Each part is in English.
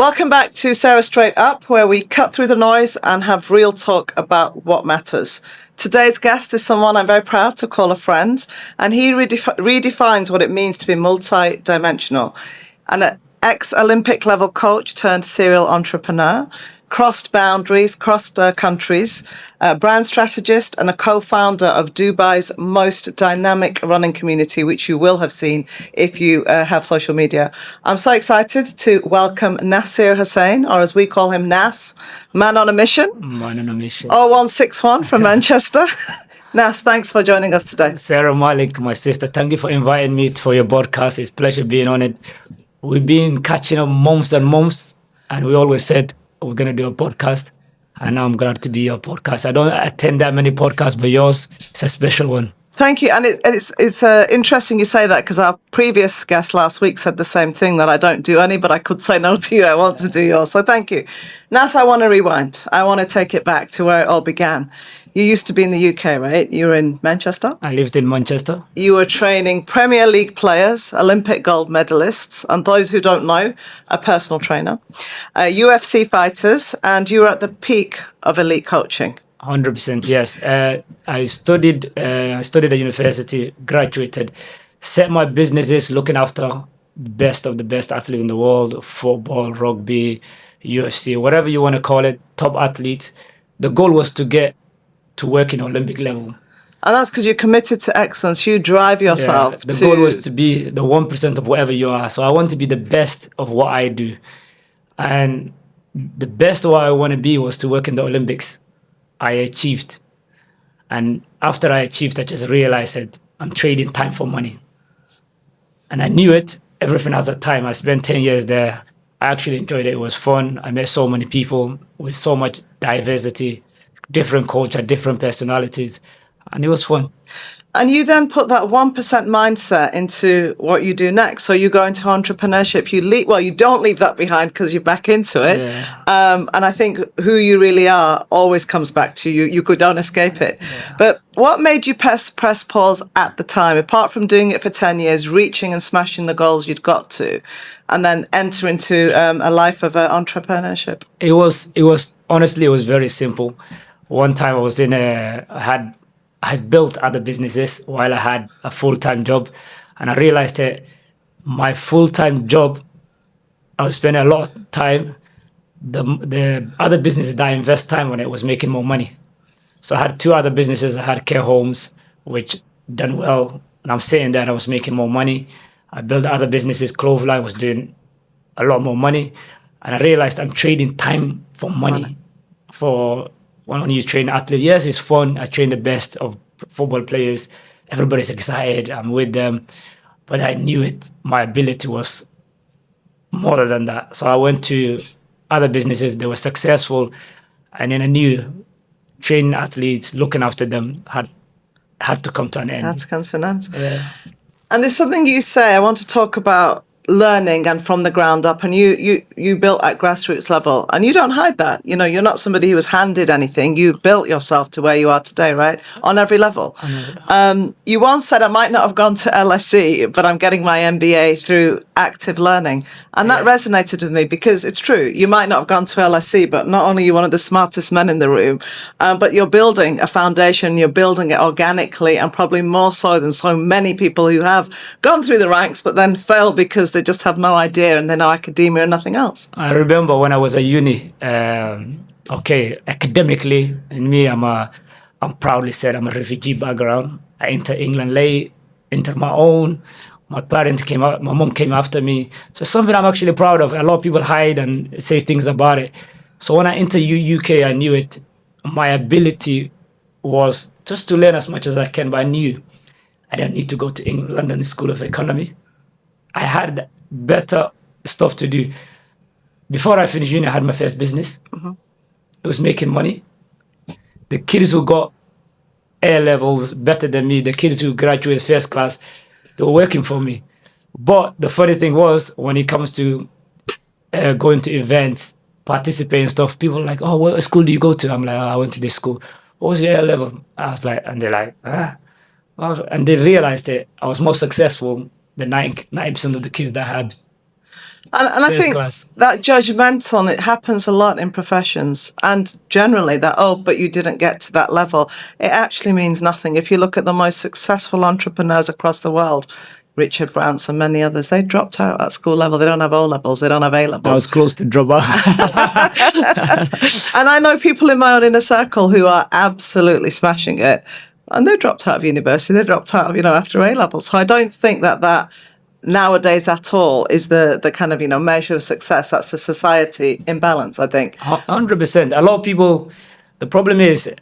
Welcome back to Sarah Straight Up, where we cut through the noise and have real talk about what matters. Today's guest is someone I'm very proud to call a friend, and he redefines what it means to be multi-dimensional. An ex-Olympic level coach turned serial entrepreneur, crossed boundaries, crossed countries, brand strategist, and a co-founder of Dubai's most dynamic running community, which you will have seen if you have social media. I'm so excited to welcome Nasir Hassan, or as we call him, Nas, man on a mission. Man on a mission. 0161 from Manchester. Nas, thanks for joining us today. Sarah, Malik, my sister, thank you for inviting me for your podcast. It's a pleasure being on it. We've been catching up months and months, and we always said we're going to do a podcast. And now I'm glad to be your podcast. I don't attend that many podcasts, but yours is a special one. Thank you. And it's interesting you say that, because our previous guest last week said the same thing, that I don't do any, but I could say no to you. I want to do yours. So thank you. Nas, I want to rewind. I want to take it back to where it all began. You used to be in the UK, right? You were in Manchester? I lived in Manchester. You were training Premier League players, Olympic gold medalists, and those who don't know, a personal trainer, UFC fighters, and you were at the peak of elite coaching. 100%, yes. I studied at university, graduated, set my businesses looking after the best of the best athletes in the world, football, rugby, UFC, whatever you want to call it, top athletes. The goal was to get to work in Olympic level. And that's because you're committed to excellence. You drive yourself. The goal was to be the 1% of whatever you are. So I want to be the best of what I do. And the best of what I want to be was to work in the Olympics. I achieved. And after I achieved, I just realized that I'm trading time for money. And I knew it. Everything has a time. I spent 10 years there. I actually enjoyed it. It was fun. I met so many people with so much diversity, different culture, different personalities. And it was fun. And you then put that 1% mindset into what you do next. So you go into entrepreneurship. You don't leave that behind because you're back into it. Yeah. And I think who you really are always comes back to you. You don't escape it. Yeah. But what made you press pause at the time, apart from doing it for 10 years, reaching and smashing the goals you'd got to, and then enter into a life of entrepreneurship? It was honestly, it was very simple. One time I had built other businesses while I had a full-time job, and I realized that my full-time job, I was spending a lot of time. The other businesses that I invest time on, it was making more money. So I had two other businesses. I had care homes, which done well, and I'm sitting there and I was making more money. I built other businesses. Clothesline was doing a lot more money, and I realized I'm trading time for money. For when you train athletes, yes, it's fun. I train the best of football players. Everybody's excited. I'm with them. But I knew it. My ability was more than that. So I went to other businesses. They were successful. And then I knew training athletes, looking after them had to come to an end. That comes to an end. Yeah. And there's something you say I want to talk about, learning and from the ground up, and you built at grassroots level, and you don't hide that. You're not somebody who was handed anything. You built yourself to where you are today, right? On every level. You once said, I might not have gone to LSE, but I'm getting my MBA through active learning. And that resonated with me, because it's true. You might not have gone to LSE, but not only are you one of the smartest men in the room, but you're building a foundation, you're building it organically, and probably more so than so many people who have gone through the ranks, but then failed because they just have no idea and they know academia and nothing else. I remember when I was at uni, academically, in me, I'm proudly said I'm a refugee background. I entered England late, entered my own. My parents came out, my mom came after me. So something I'm actually proud of. A lot of people hide and say things about it. So when I entered UK, I knew it. My ability was just to learn as much as I can, but I knew I didn't need to go to London School of Economy. I had better stuff to do. Before I finished uni, I had my first business. It was making money. The kids who got A levels better than me, the kids who graduated first class, they were working for me. But the funny thing was, when it comes to going to events, participating stuff, people are like, oh, what school do you go to? I'm like, oh, I went to this school. What was your A level? I was like, and they're like, huh? And they realized that I was more successful than 90% of the kids that I had. And I First think class. that judgmental, and it happens a lot in professions, and generally that, oh, but you didn't get to that level. It actually means nothing. If you look at the most successful entrepreneurs across the world, Richard Branson, many others, they dropped out at school level. They don't have O levels. They don't have A I was levels. close to drop out. And I know people in my own inner circle who are absolutely smashing it, and they dropped out of university. They dropped out, after A levels. So I don't think that nowadays at all is the kind of measure of success. That's a society imbalance, I think. 100%. A lot of people, the problem is,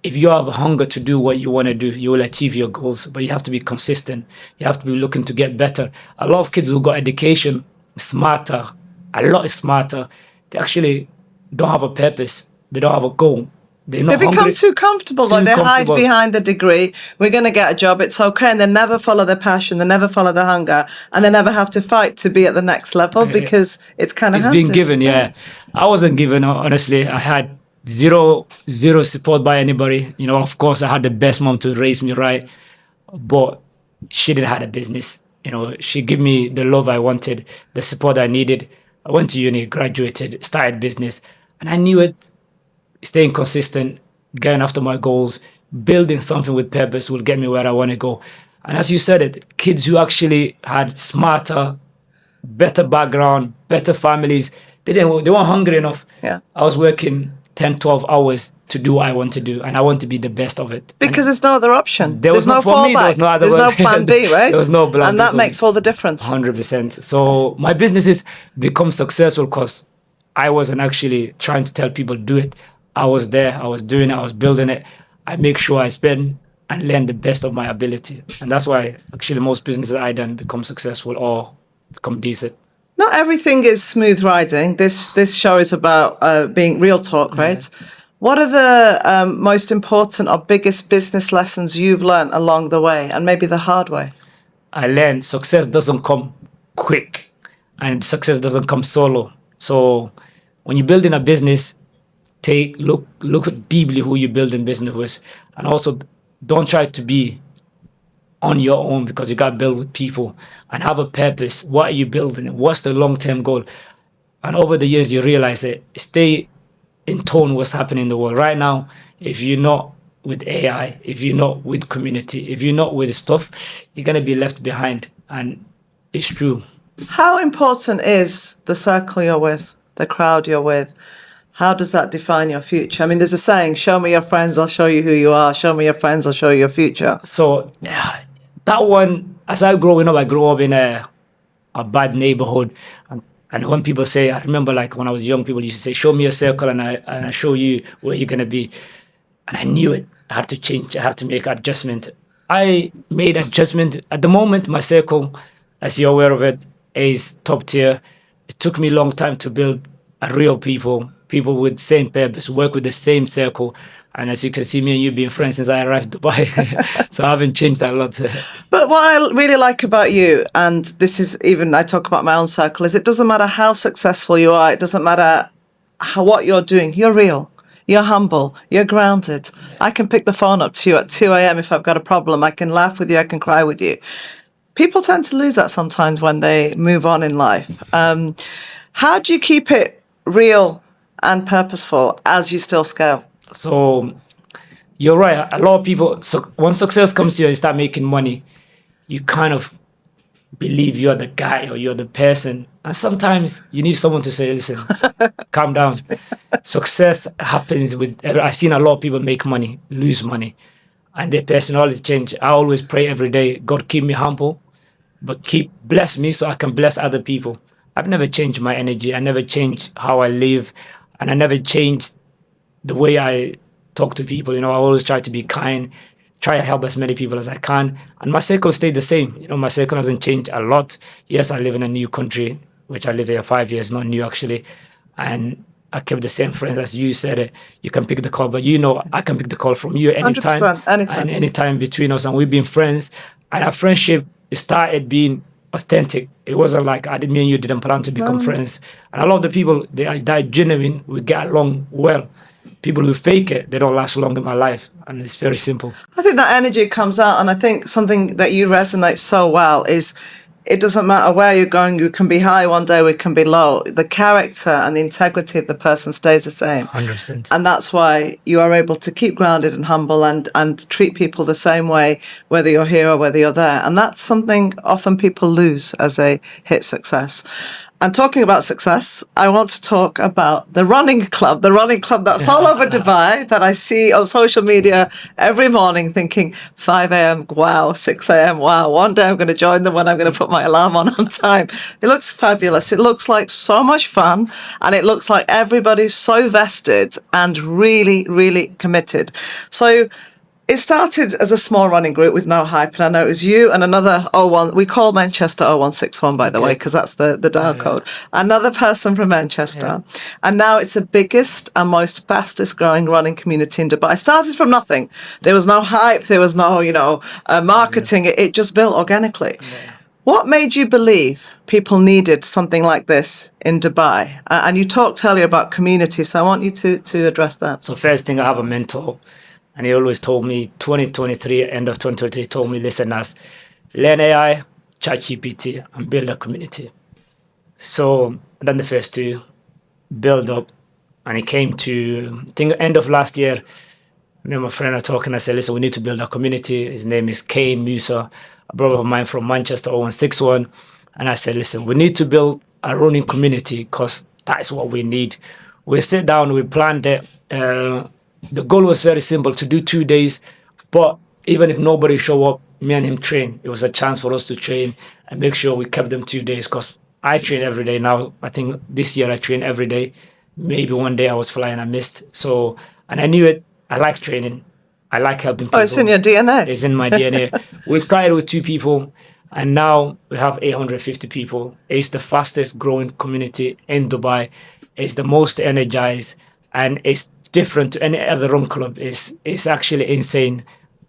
if you have a hunger to do what you want to do, you will achieve your goals, but you have to be consistent. You have to be looking to get better. A lot of kids who got education, smarter, a lot smarter, they actually don't have a purpose. They don't have a goal. They're not They become hungry. too comfortable. They hide behind the degree. We're going to get a job. It's okay. And they never follow their passion. They never follow their hunger. And they never have to fight to be at the next level because it's kind of being given, yeah. I wasn't given, honestly. I had zero support by anybody. Of course, I had the best mom to raise me right. But she didn't have a business. She gave me the love I wanted, the support I needed. I went to uni, graduated, started business. And I knew it. Staying consistent, going after my goals, building something with purpose will get me where I want to go. And as you said it, kids who actually had smarter, better background, better families, they weren't hungry enough. Yeah. I was working 10, 12 hours to do what I want to do, and I want to be the best of it. Because there's no other option. There's no fallback. There's no plan B, right? There was no plan B. And that makes all the difference. 100%. So my businesses become successful because I wasn't actually trying to tell people do it. I was there, I was doing it, I was building it. I make sure I spend and learn the best of my ability. And that's why actually most businesses I done become successful or become decent. Not everything is smooth riding. This show is about being real talk, right? Yeah. What are the most important or biggest business lessons you've learned along the way, and maybe the hard way? I learned success doesn't come quick and success doesn't come solo. So when you're building a business, look deeply who you're building business with, and also don't try to be on your own because you got to build with people and have a purpose. What are you building? What's the long-term goal? And over the years, you realize that stay in tone what's happening in the world right now. If you're not with AI, if you're not with community, if you're not with stuff, you're going to be left behind. And it's true. How important is the circle you're with, the crowd you're with? How does that define your future? I mean, there's a saying, show me your friends, I'll show you who you are. Show me your friends, I'll show you your future. So that one, as I grew up in a bad neighborhood. And when people say, I remember like when I was young, people used to say, show me a circle and I show you where you're going to be. And I knew it. I had to change. I had to make adjustment. I made adjustment. At the moment, my circle, as you're aware of it, is top tier. It took me a long time to build a real people with same purpose, work with the same circle. And as you can see, me and you being friends since I arrived in Dubai. So I haven't changed that a lot. But what I really like about you, and this is even, I talk about my own circle, is it doesn't matter how successful you are. It doesn't matter what you're doing. You're real. You're humble. You're grounded. I can pick the phone up to you at 2 a.m. if I've got a problem. I can laugh with you. I can cry with you. People tend to lose that sometimes when they move on in life. How do you keep it real and purposeful as you still scale? So you're right. A lot of people, so when success comes to you and you start making money, you kind of believe you're the guy or you're the person. And sometimes you need someone to say, listen, calm down. Success happens with, I've seen a lot of people make money, lose money, and their personality change. I always pray every day, God, keep me humble, but bless me so I can bless other people. I've never changed my energy. I never changed how I live. And I never changed the way I talk to people. I always try to be kind, try to help as many people as I can. And my circle stayed the same. My circle hasn't changed a lot. Yes, I live in a new country, which I live here 5 years, not new actually. And I kept the same friends as you said. You can pick the call, but I can pick the call from you anytime. 100%, anytime. And anytime between us. And we've been friends. And our friendship started being authentic. It wasn't like me and you didn't plan to become friends. And a lot of the people, they are genuine. We get along well. People who fake it, they don't last long in my life. And it's very simple. I think that energy comes out. And I think something that you resonate so well is it doesn't matter where you're going. You can be high one day, we can be low. The character and the integrity of the person stays the same. 100%. And that's why you are able to keep grounded and humble and treat people the same way, whether you're here or whether you're there. And that's something often people lose as they hit success. And talking about success, I want to talk about the running club that's all over Dubai that I see on social media every morning thinking 5 a.m., wow, 6 a.m., wow, one day I'm going to join them when I'm going to put my alarm on time. It looks fabulous. It looks like so much fun, and it looks like everybody's so vested and really, really committed. So it started as a small running group with no hype, and I know it was you and another 01. We call Manchester 0161, by the way, because that's the dial code. Another person from Manchester. Yeah. And now it's the biggest and most fastest growing running community in Dubai. It started from nothing. There was no hype. There was no, marketing. It just built organically. Yeah. What made you believe people needed something like this in Dubai? And you talked earlier about community, so I want you to address that. So first thing, I have a mentor. And he always told me, 2023, end of 2023, told me, listen, Nas, learn AI, ChatGPT, and build a community. So then the first two, build up. And it came to, I think, end of last year, me and my friend are talking. I said, listen, we need to build a community. His name is Kane Musa, a brother of mine from Manchester 0161. And I said, listen, we need to build a running community because that's what we need. We sit down, we planned it. The goal was very simple, to do 2 days, but even if nobody show up, me and him train. It was a chance for us to train and make sure we kept them 2 days, because I train every day now. I think this year I train every day. Maybe one day I was flying, I missed. So, and I knew it. I like training. I like helping people. Oh, it's in your DNA. It's in my DNA. We started with 2 people, and now we have 850 people. It's the fastest growing community in Dubai. It's the most energized, and it's different to any other run club. It's actually insane.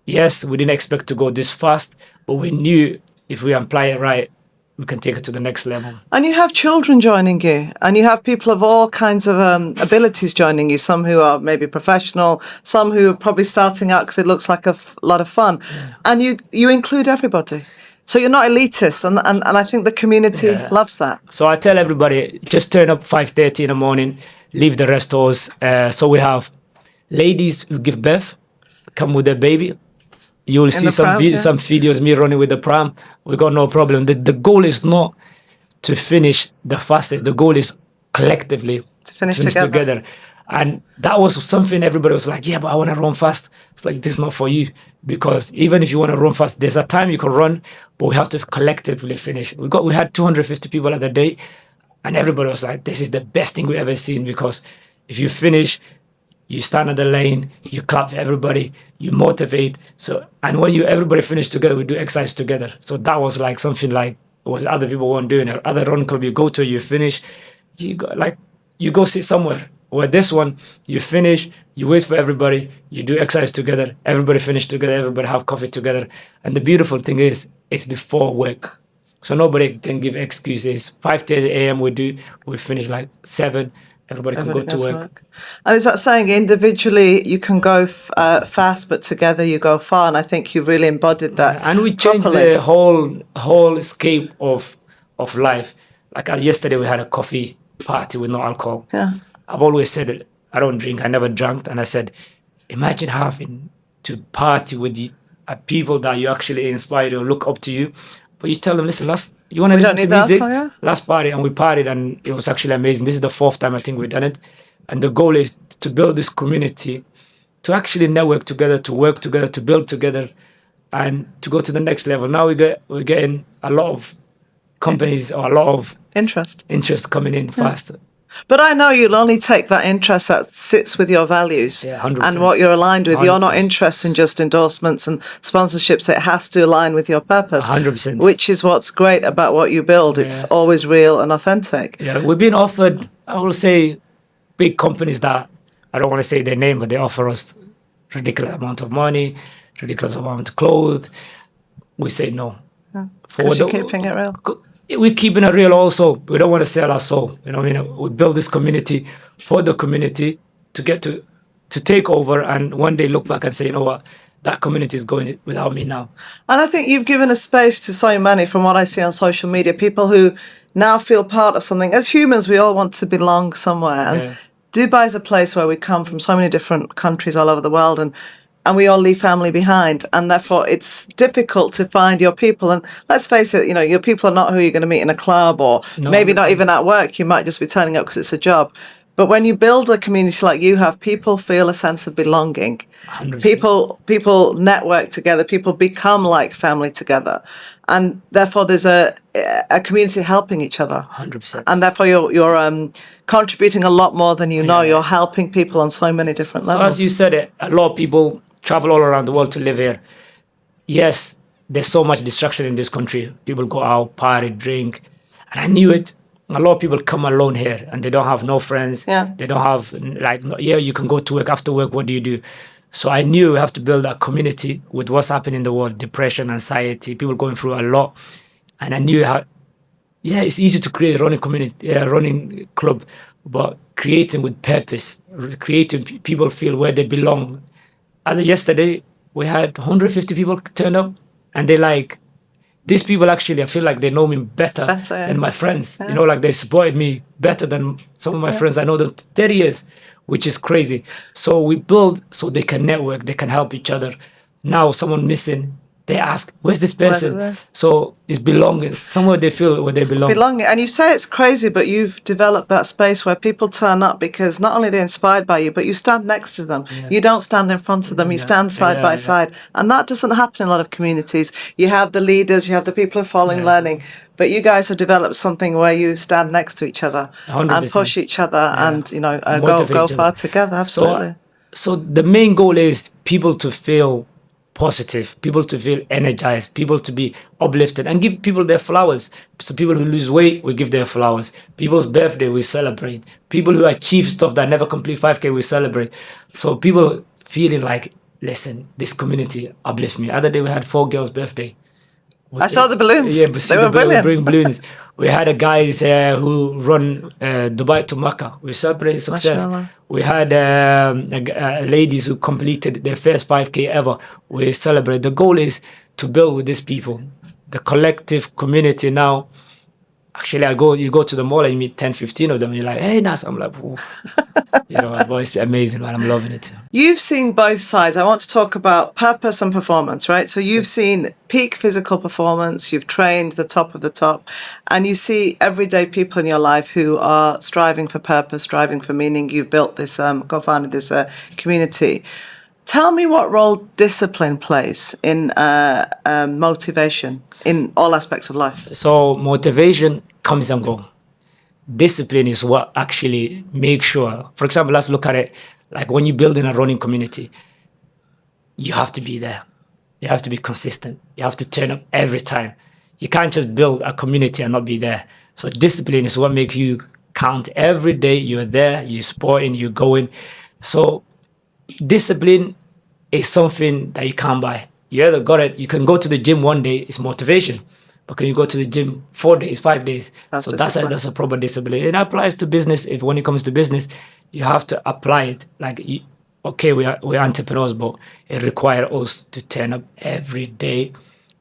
Yes, we didn't expect to go this fast, but we knew if we apply it right, we can take it to the next level. And you have children joining you, and you have people of all kinds of abilities joining you, some who are maybe professional, some who are probably starting out because it looks like a lot of fun. Yeah. And you include everybody. So you're not elitist, and I think the community loves that. So I tell everybody, just turn up 5:30 in the morning, leave the rest of us. So we have ladies who give birth, come with their baby. You will see some videos, me running with the pram. We got no problem. The goal is not to finish the fastest. The goal is collectively to finish together. And that was something everybody was like, yeah, but I want to run fast. It's like, this is not for you. Because even if you want to run fast, there's a time you can run, but we have to collectively finish. We had 250 people at the day, and everybody was like, this is the best thing we've ever seen, because if you finish, you stand at the lane, you clap for everybody, you motivate. So, and when everybody finish together, we do exercise together. So that was like something like was other people weren't doing it. Other run club, you go to, you finish, you go sit somewhere. Where this one, you finish, you wait for everybody, you do exercise together, everybody finish together, everybody have coffee together. And the beautiful thing is, it's before work. So nobody can give excuses. 5:30 a.m. we finish like 7, everybody can go to work. And is that saying individually you can go fast, but together you go far? And I think you've really embodied that. And we changed the whole scape of life. Like yesterday we had a coffee party with no alcohol. Yeah. I've always said it, I don't drink, I never drank. And I said, imagine having to party with people that you actually inspire or look up to you. But you tell them, listen, you want to listen to music? Alcohol, yeah? Let's party. And we partied, and it was actually amazing. This is the 4th time I think we've done it. And the goal is to build this community, to actually network together, to work together, to build together, and to go to the next level. Now we're getting a lot of companies or a lot of interest coming in faster. But I know you'll only take that interest that sits with your values and what you're aligned with. 100%. You're not interested in just endorsements and sponsorships. It has to align with your purpose. 100%. Which is what's great about what you build. It's always real and authentic. Yeah, we've been offered, I will say, big companies that, I don't want to say their name, but they offer us ridiculous amount of money, ridiculous amount of clothes. We say no. Because you're keeping it real. We're keeping it real also. We don't want to sell our soul. We build this community for the community to get to take over, and one day look back and say, you know what, that community is going without me now. And I think you've given a space to so many, from what I see on social media, people who now feel part of something. As humans, we all want to belong somewhere. And Yeah. Dubai is a place where we come from so many different countries all over the world, and we all leave family behind. And therefore, it's difficult to find your people. And let's face it, your people are not who you're going to meet in a club, or No, maybe not 100%. even at work. You might just be turning up because it's a job. But when you build a community like you have, people feel a sense of belonging. 100%. People network together. People become like family together, and therefore there's a community helping each other. 100%. And therefore you're contributing a lot more than you know. Yeah. You're helping people on so many different So levels. as you said it, a lot of people travel all around the world to live here. Yes, there's so much distraction in this country. People go out, party, drink, and I knew it. A lot of people come alone here and they don't have no friends. Yeah. They don't have you can go to work. After work, what do you do? So I knew we have to build a community with what's happening in the world, depression, anxiety, people going through a lot. And I knew it's easy to create a running community, running club, but creating with purpose, creating people feel where they belong. And yesterday we had 150 people turn up, and these people actually, I feel like they know me better Yeah. than my friends. Like they supported me better than some of my friends. I know them 30 years, which is crazy. So we build so they can network, they can help each other. Now someone missing, they ask, where's this person? So it's belonging. Somewhere they feel where they belong. Belonging. And you say it's crazy, but you've developed that space where people turn up because not only they're inspired by you, but you stand next to them. Yeah. You don't stand in front of them. You stand side by side. And that doesn't happen in a lot of communities. You have the leaders, you have the people who are following, learning. But you guys have developed something where you stand next to each other 100%. and push each other and, Motivate go each far other. together. Absolutely. So the main goal is people to feel positive, people to feel energized, people to be uplifted, and give people their flowers. So people who lose weight, we give their flowers. People's birthday, we celebrate. People who achieve stuff that never complete 5K, we celebrate. So people feeling like, listen, this community uplift me. Other day we had 4 girls' birthday. I saw the balloons. Yeah, They were brilliant. We bring balloons. We had a guys who run Dubai to Makkah. We celebrated success. Mashallah. We had ladies who completed their first 5K ever. We celebrate. The goal is to build with these people, the collective community now. Actually, you go to the mall and you meet 10, 15 of them. And you're like, hey, Nas. I'm like, but it's amazing, man. I'm loving it. You've seen both sides. I want to talk about purpose and performance, right? So you've seen peak physical performance, you've trained the top of the top, and you see everyday people in your life who are striving for purpose, striving for meaning. You've built this, co-founded this community. Tell me what role discipline plays in motivation in all aspects of life. So motivation comes and goes. Discipline is what actually makes sure. For example, let's look at it like when you build in a running community, you have to be there. You have to be consistent. You have to turn up every time. You can't just build a community and not be there. So discipline is what makes you count every day. You're there, you're supporting, you're going. So discipline is something that you can't buy. You either got it, you can go to the gym one day, it's motivation. But can you go to the gym 4 days, 5 days? So that's a proper discipline. It applies to business. If when it comes to business, you have to apply it. We're entrepreneurs, but it requires us to turn up every day,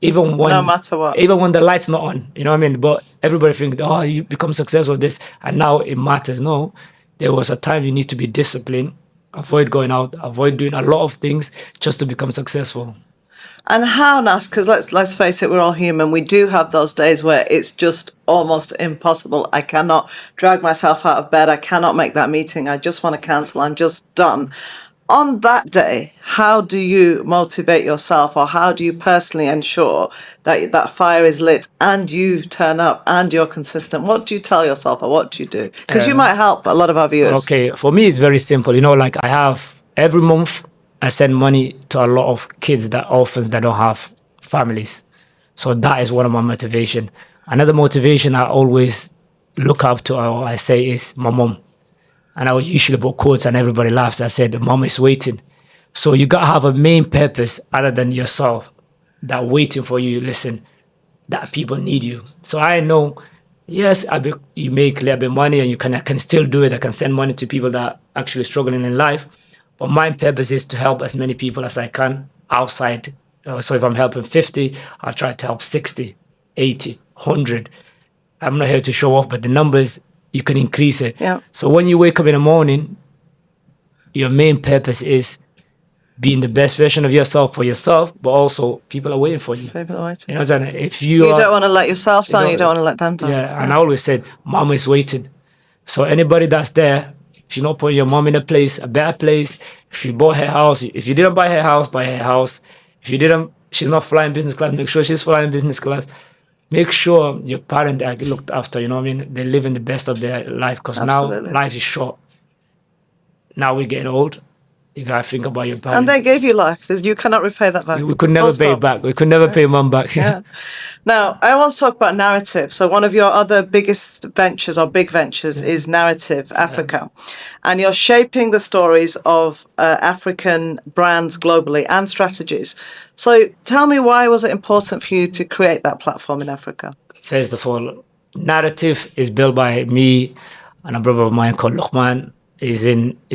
even when No matter what. even when the light's not on. You know what I mean? But everybody thinks, oh, you become successful with this, and now it matters. No, there was a time you need to be disciplined. Avoid going out. Avoid doing a lot of things just to become successful. And how, Nas, because let's face it, we're all human. We do have those days where it's just almost impossible. I cannot drag myself out of bed. I cannot make that meeting. I just want to cancel. I'm just done. On that day, how do you motivate yourself, or how do you personally ensure that that fire is lit and you turn up and you're consistent? What do you tell yourself, or what do you do? Because you might help a lot of our viewers. Okay, for me, it's very simple. I have every month, I send money to a lot of kids, orphans that don't have families. So that is one of my motivation. Another motivation I always look up to, or I say, is my mom. And I would usually put quotes and everybody laughs. I said, mom is waiting. So you got to have a main purpose other than yourself that waiting for you. Listen, that people need you. So I know, yes, you make a little bit of money and I can still do it. I can send money to people that are actually struggling in life. But my purpose is to help as many people as I can outside. So if I'm helping 50, I'll try to help 60, 80, 100. I'm not here to show off, but the numbers, you can increase it. Yeah. So when you wake up in the morning, your main purpose is being the best version of yourself for yourself, but also people are waiting for you. People are waiting. You know what I'm saying? If You don't want to let yourself down, you don't want to let them down. Yeah, and I always said, mama is waiting. So anybody that's there, if you're not putting your mom in a place, a better place, if you bought her house, if you didn't buy her house, buy her house. If you didn't, she's not flying business class, make sure she's flying business class. Make sure your parents are looked after, you know what I mean? They're living the best of their life, because now life is short. Now we're getting old. You gotta think about your parents. And they gave you life. You cannot repay that back. We could never pay it back. We could never pay mom back. Yeah. Now, I want to talk about narrative. So one of your other biggest ventures or big ventures is Narrative Africa. And you're shaping the stories of African brands globally and strategies. So tell me, why was it important for you to create that platform in Africa? First of all, Narrative is built by me and a brother of mine called Luqman. He's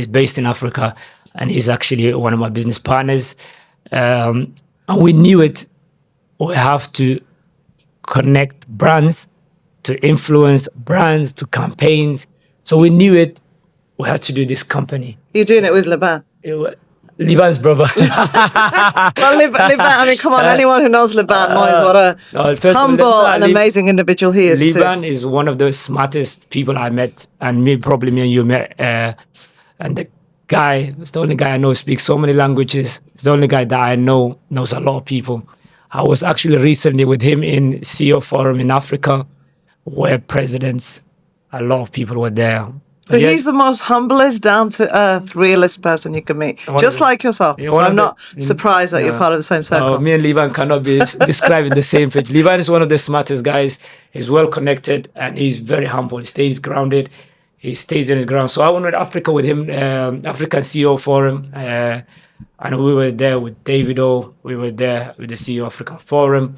based in Africa, and he's actually one of my business partners. And we knew it. We have to connect brands to influence brands to campaigns. So we knew it. We had to do this company. You're doing it with Liban. Liban's brother. Well, Liban, I mean, come on, anyone who knows Liban knows what a humble and amazing individual he is Liban is one of the smartest people I met, and probably me and you met. And the guy, it's the only guy I know speaks so many languages. It's the only guy that I know knows a lot of people. I was actually recently with him in CEO Forum in Africa, where presidents, a lot of people were there. But he's the most humblest, down-to-earth, realist person you can meet, just like yourself. So I'm not surprised that you're part of the same circle. Me and Liban cannot be described in the same page. Liban is one of the smartest guys. He's well-connected, and he's very humble. He stays grounded. He stays in his ground. So I went with Africa with him, African CEO Forum, and we were there with David O. We were there with the CEO African Forum.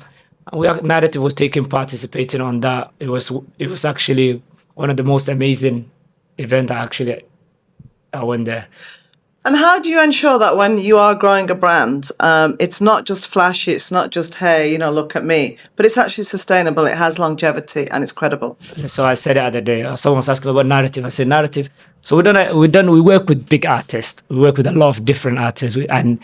And Narrative was participating on that. It was actually one of the most amazing event I went there. And how do you ensure that when you are growing a brand, it's not just flashy, it's not just, hey, look at me, but it's actually sustainable, it has longevity, and it's credible? So I said the other day, someone was asking about Narrative. I said, Narrative. So we work with big artists. We work with a lot of different artists. And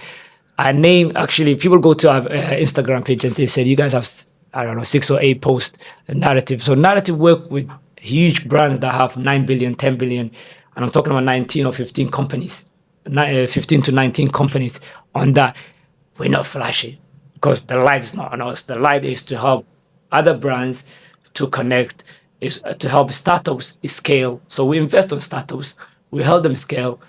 our name, actually, people go to our Instagram page and they said, you guys have, I don't know, 6 or 8 posts, Narrative. So Narrative work with huge brands that have 9 billion, 10 billion, and I'm talking about 19 or 15 companies, 15 to 19 companies on that. We're not flashy because the light is not on us. The light is to help other brands to connect, is to help startups scale. So we invest on startups, we help them scale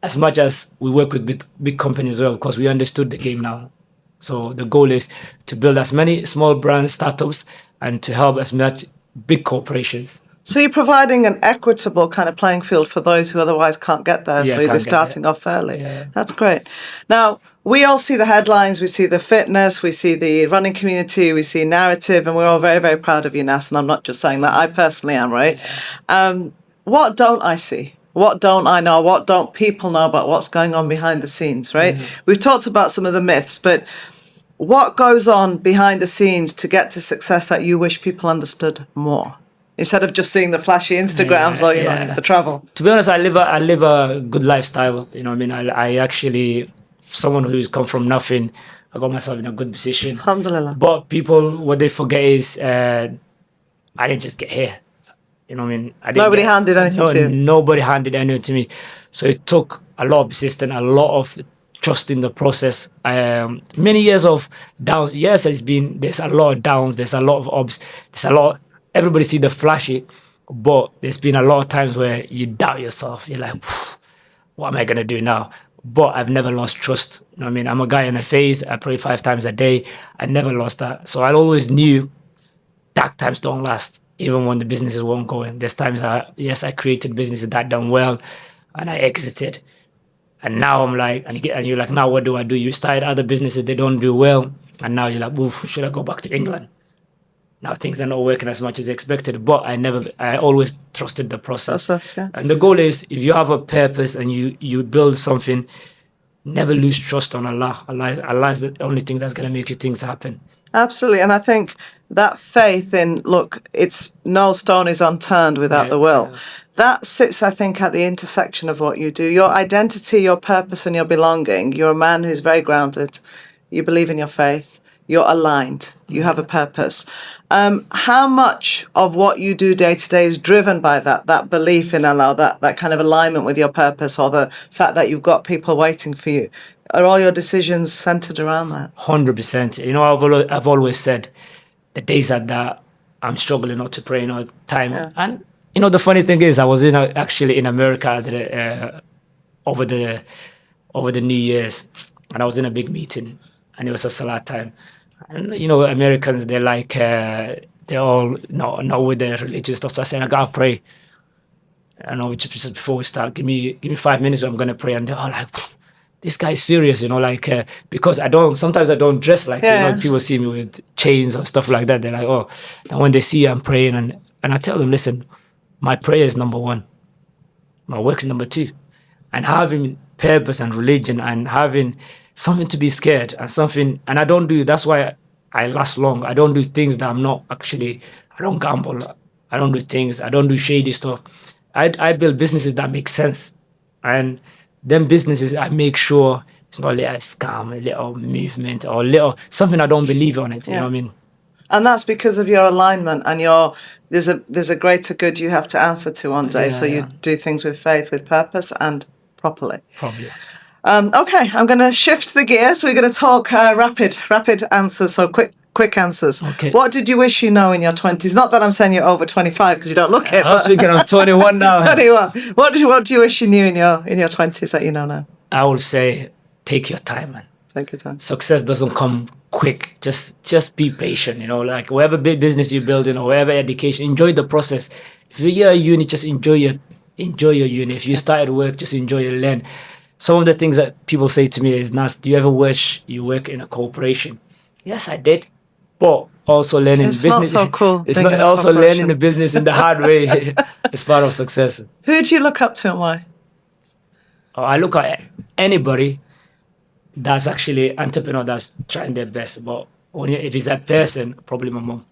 as much as we work with big companies as well, because we understood the game now. So the goal is to build as many small brands, startups, and to help as much big corporations. So you're providing an equitable kind of playing field for those who otherwise can't get there. So they're starting off fairly. Yeah. That's great. Now, we all see the headlines. We see the fitness. We see the running community. We see Narrative. And we're all very, very proud of you, Nas. And I'm not just saying that. I personally am, right? Yeah. What don't I see? What don't I know? What don't people know about what's going on behind the scenes, right? Mm-hmm. We've talked about some of the myths, but what goes on behind the scenes to get to success that you wish people understood more, instead of just seeing the flashy Instagrams or the travel? To be honest, I live a good lifestyle. You know what I mean? I actually, someone who's come from nothing, I got myself in a good position. Alhamdulillah. But people, what they forget is I didn't just get here. You know what I mean? Nobody handed anything to you. Nobody handed anything to me. So it took a lot of persistence, a lot of trust in the process. Many years of downs. Yes, there's a lot of downs. There's a lot of ups. There's a lot. Everybody see the flashy, but there's been a lot of times where you doubt yourself. You're like, what am I gonna do now? But I've never lost trust. You know what I mean? I'm a guy in a faith. I pray 5 times a day. I never lost that. So I always knew dark times don't last, even when the businesses weren't going. There's times I created businesses that done well, and I exited. And now I'm like, and you're like, now what do I do? You started other businesses, they don't do well. And now you're like, oof, should I go back to England? Now things are not working as much as expected. But I always trusted the process. Yeah. And the goal is, if you have a purpose and you build something, never lose trust on Allah. Allah is the only thing that's going to make you things happen. Absolutely. And I think that faith in, look, it's no stone is unturned without the will. Yeah. That sits, I think, at the intersection of what you do. Your identity, your purpose, and your belonging. You're a man who's very grounded. You believe in your faith. You're aligned. You have a purpose. How much of what you do day to day is driven by that belief in Allah, that kind of alignment with your purpose, or the fact that you've got people waiting for you? Are all your decisions centered around that? 100%. You know, I've always said the days that I'm struggling not to pray all the time. Yeah. And, you know, the funny thing is I was actually in America over the New Year's, and I was in a big meeting, and it was a Salat time. And, you know, Americans, they're like, they're all not with their religious stuff. So I said, I gotta pray. I know, just before we start, give me 5 minutes, I'm gonna pray. And they're all like, this guy's serious, you know, like, because sometimes I don't dress like, you know, people see me with chains or stuff like that. They're like, oh, and when they see I'm praying, and I tell them, listen, my prayer is number one. My work is number two. And having purpose and religion and having something to be scared and I don't do, that's why I last long. I don't do things that I'm not actually, I don't gamble. I don't do things, I don't do shady stuff. I build businesses that make sense. And them businesses, I make sure it's not a little scam, a little movement, or something I don't believe on it. You know what I mean? And that's because of your alignment and there's a greater good you have to answer to one day. So you do things with faith, with purpose, and properly. Probably. Okay, I'm going to shift the gears. We're going to talk rapid answers, so quick answers. Okay. What did you wish you know in your 20s? Not that I'm saying you're over 25 because you don't look it. I was thinking I'm 21 now. 21. What do you wish you knew in your 20s that you know now? I would say take your time, man. Take your time. Success doesn't come quick. Just be patient, you know, like whatever big business you're building or whatever education, enjoy the process. If you're at uni, just enjoy your uni. If you started work, just enjoy your learn. Some of the things that people say to me is, Nas, do you ever wish you work in a corporation? Yes, I did. But also learning it's business. It's not so cool. It's not also learning the business in the hard way. It's part of success. Who do you look up to and why? I look at anybody that's actually entrepreneur that's trying their best. But if it's a person, probably my mom.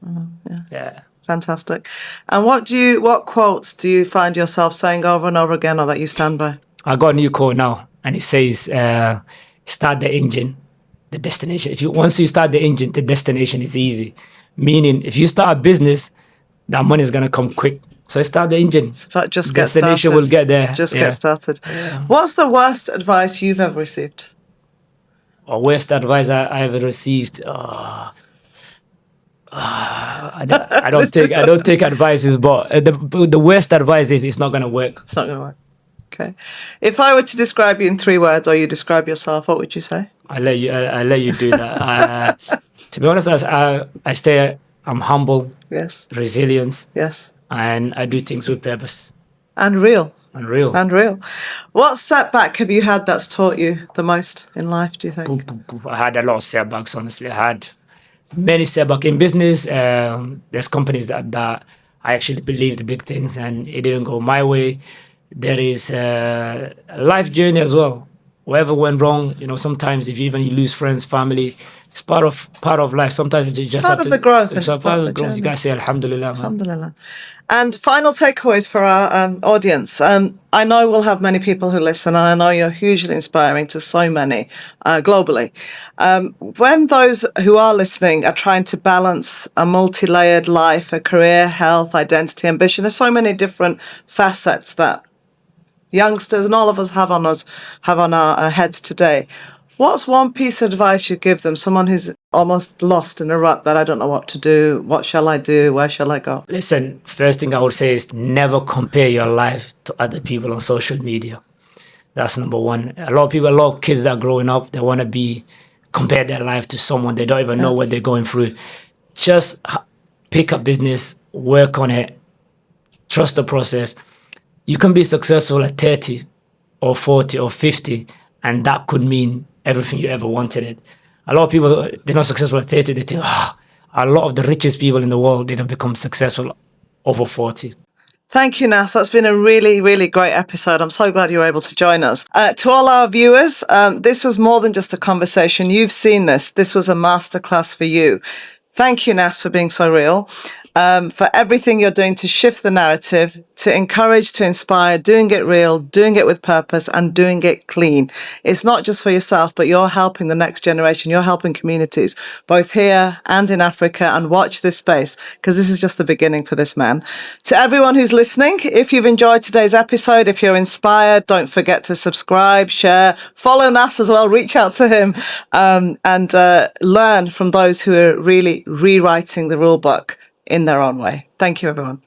Yeah. Fantastic. And what quotes do you find yourself saying over and over again, or that you stand by? I got a new quote now, and it says, start the engine, the destination. Once you start the engine, the destination is easy. Meaning, if you start a business, that money is going to come quick. So start the engine. Just get started. Destination will get there. Just get started. Yeah. What's the worst advice you've ever received? Or worst advice I ever received? I don't take advices, but the worst advice is it's not going to work. It's not going to work. Okay. If I were to describe you in 3 words, or you describe yourself, what would you say? I'll let you do that. To be honest, I'm humble. Yes. Resilience. Yes. And I do things with purpose. And real. Unreal. What setback have you had that's taught you the most in life, do you think? I had a lot of setbacks, honestly. I had many setbacks in business. There's companies that I actually believed the big things and it didn't go my way. There is a life journey as well. Whatever went wrong, you know, sometimes if you lose friends, family, it's part of life. Sometimes you just part have of the growth. It's part of the growth. You gotta say Alhamdulillah, man. Alhamdulillah. And final takeaways for our audience. I know we'll have many people who listen, and I know you're hugely inspiring to so many globally. When those who are listening are trying to balance a multi-layered life, a career, health, identity, ambition, there's so many different facets that youngsters and all of us have on our heads today. What's one piece of advice you give them, someone who's almost lost in a rut that I don't know what to do, what shall I do, where shall I go? Listen, first thing I would say is never compare your life to other people on social media. That's number one. A lot of kids that are growing up, they want to compare their life to someone. They don't even know what they're going through. Just pick a business, work on it, trust the process. You can be successful at 30 or 40 or 50, and that could mean everything you ever wanted it. A lot of people, they're not successful at 30. They think, a lot of the richest people in the world didn't become successful over 40. Thank you, Nas. That's been a really, really great episode. I'm so glad you were able to join us. To all our viewers, this was more than just a conversation. You've seen this. This was a masterclass for you. Thank you, Nas, for being so real, for everything you're doing to shift the narrative, to encourage, to inspire, doing it real, doing it with purpose, and doing it clean. It's not just for yourself, but you're helping the next generation. You're helping communities, both here and in Africa. And watch this space, because this is just the beginning for this man. To everyone who's listening, if you've enjoyed today's episode, if you're inspired, don't forget to subscribe, share, follow Nas as well, reach out to him, and learn from those who are really rewriting the rule book in their own way. Thank you, everyone.